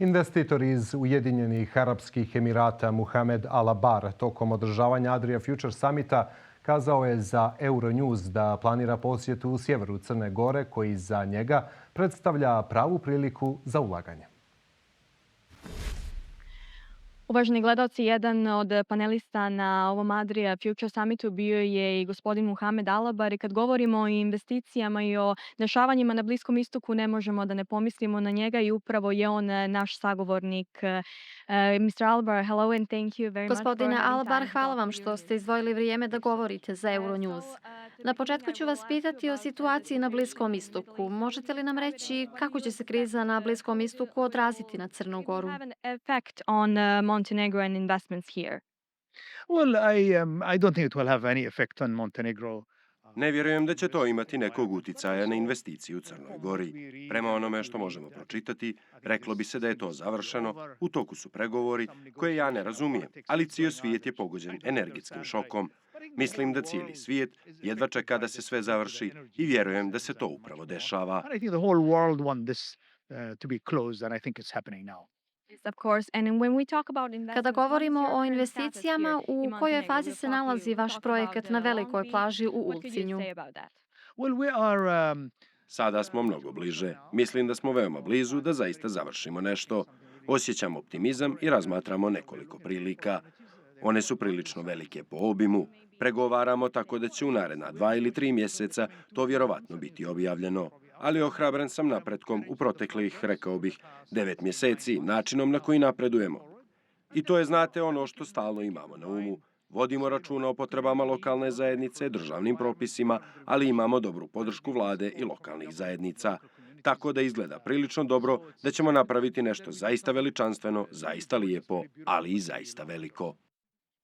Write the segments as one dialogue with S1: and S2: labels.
S1: Investitor iz Ujedinjenih Arapskih Emirata Muhamed Al-Abar tokom održavanja Adria Future Summita kazao je za Euronews da planira posjetu u sjeveru Crne Gore koji za njega predstavlja pravu priliku za ulaganje.
S2: Uvaženi gledalci, jedan od panelista na ovom Adria Future Summitu bio je i gospodin Muhamed Al-Abar i kad govorimo o investicijama i o dešavanjima na Bliskom istoku ne možemo da ne pomislimo na njega i upravo je on naš sagovornik. Mr. Al-Abar, hello and thank you very much for
S3: Gospodine
S2: having
S3: Al-Abar,
S2: time to
S3: hvala
S2: talk
S3: vam
S2: to
S3: što ste
S2: Euronews.
S3: izdvojili vrijeme da govorite za Euronews. Na početku ću vas pitati o situaciji na Bliskom istoku. Možete li nam reći kako će se kriza na Bliskom istoku odraziti na Crnu Goru?
S2: Have an effect on Montenegro and investments here.
S4: I don't think it will have any effect on Montenegro.
S5: Ne vjerujem da će to imati nekog uticaja na investiciju u Crnoj Gori. Prema onome što možemo pročitati, reklo bi se da je to završeno, u toku su pregovori koje ja ne razumijem, ali cijeli svijet je pogođen energetskim šokom. Mislim da cijeli svijet jedva čeka da se sve završi i vjerujem da se to upravo dešava.
S4: I think the whole world wants this to be closed, and I think it's happening now.
S2: Yes, of course. And when we talk about
S3: Kada
S2: investments, what is
S3: govorimo
S2: your
S3: o
S2: current status
S3: investicijama,
S2: here
S3: u
S2: in
S3: kojoj
S2: Montenegro?
S3: fazi
S2: We'll
S3: se
S2: talk
S3: nalazi vaš projekat na
S2: about
S3: velikoj
S2: Long
S3: plaži u
S2: Beach. What could you
S3: Ulcinju?
S2: say about that?
S4: Well, we are.
S5: Sada smo mnogo bliže. Mislim da smo veoma blizu da zaista završimo nešto. Osjećam optimizam i razmatramo nekoliko prilika. One su prilično velike po obimu. Pregovaramo tako da će u naredna 2 ili 3 mjeseca to vjerovatno biti objavljeno. Ali ohrabren sam napretkom u proteklih, rekao bih, 9 mjeseci, načinom na koji napredujemo. I to je, znate, ono što stalno imamo na umu. Vodimo računa o potrebama lokalne zajednice, državnim propisima, ali imamo dobru podršku vlade i lokalnih zajednica. Tako da izgleda prilično dobro da ćemo napraviti nešto zaista veličanstveno, zaista lijepo, ali i zaista veliko.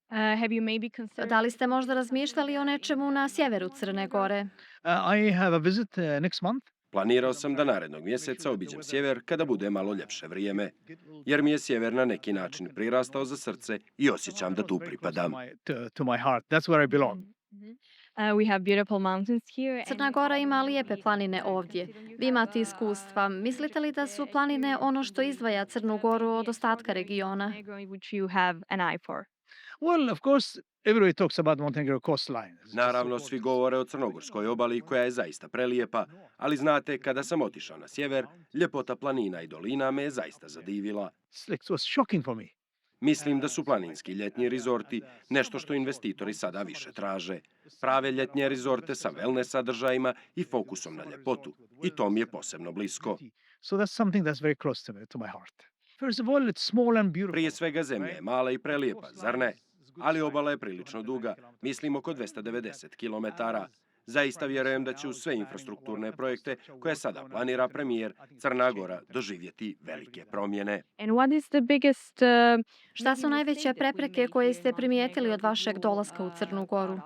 S2: Have you maybe considered
S3: Da li ste možda razmišljali o nečemu na sjeveru Crne Gore?
S4: I have a visit next month.
S5: Planirao sam da narednog mjeseca obiđem sjever kada bude malo ljepše vrijeme, jer mi je sjever na neki način prirastao za srce i osjećam da tu pripadam.
S4: To my heart. That's where I belong.
S2: we have beautiful mountains here.
S3: Crna Gora ima lijepe planine ovdje. Vi imate iskustva. Mislite li da su planine ono što izdvaja Crnu Goru od ostatka regiona?
S2: Which you have an eye for.
S4: Well, of course, everybody talks about Montenegro coastline.
S5: Naravno, svi govore o crnogorskoj obali koja je zaista prelijepa, ali znate, kada sam otišao na sjever, ljepota planina i dolina me je zaista zadivila.
S4: It was shocking for me.
S5: Mislim da su planinski ljetni rezorti nešto što investitori sada više traže. Prave ljetnje rezorte sa wellness sadržajima i fokusom na ljepotu. I to mi je posebno blisko.
S4: So that's something that's very close to my heart. First of all, it's small and beautiful.
S5: Prije svega zemlja je mala i prelijepa, zar ne? Ali obala je prilično duga, mislim oko 290 km. Zaista vjerujem da će uz sve infrastrukturne projekte koje sada planira premijer Crna Gora doživjeti velike promjene.
S2: And what is the biggest
S3: Šta su najveće prepreke koje ste primijetili od vašeg dolaska u Crnu Goru?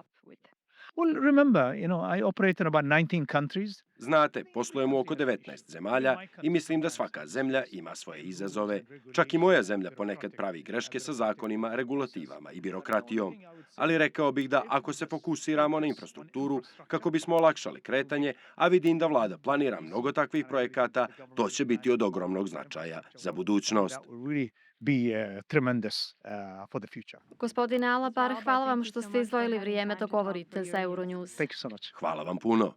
S4: Well, remember, I operate in about 19 countries.
S5: Znate, poslujemo u oko 19 zemalja i mislim da svaka zemlja ima svoje izazove. Čak i moja zemlja ponekad pravi greške sa zakonima, regulativama i birokratijom. Ali rekao bih da ako se fokusiramo na infrastrukturu kako bismo olakšali kretanje, a vidim da vlada planira mnogo takvih projekata, to će biti od ogromnog značaja za budućnost.
S4: That will really be tremendous for the future.
S3: Gospodine Al-Abar, hvala vam što ste izdvojili vrijeme da govorite za Euronews.
S4: Thank you so much.
S5: Hvala vam puno.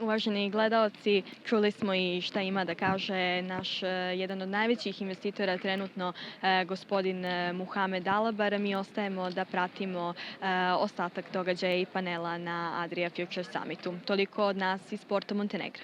S2: Uvaženi gledaoci, čuli smo i šta ima da kaže naš jedan od najvećih investitora trenutno, gospodin Muhamed Al-Abar. Mi ostajemo da pratimo ostatak događaja i panela na Adria Future Summitu. Toliko od nas iz Porto Montenegra.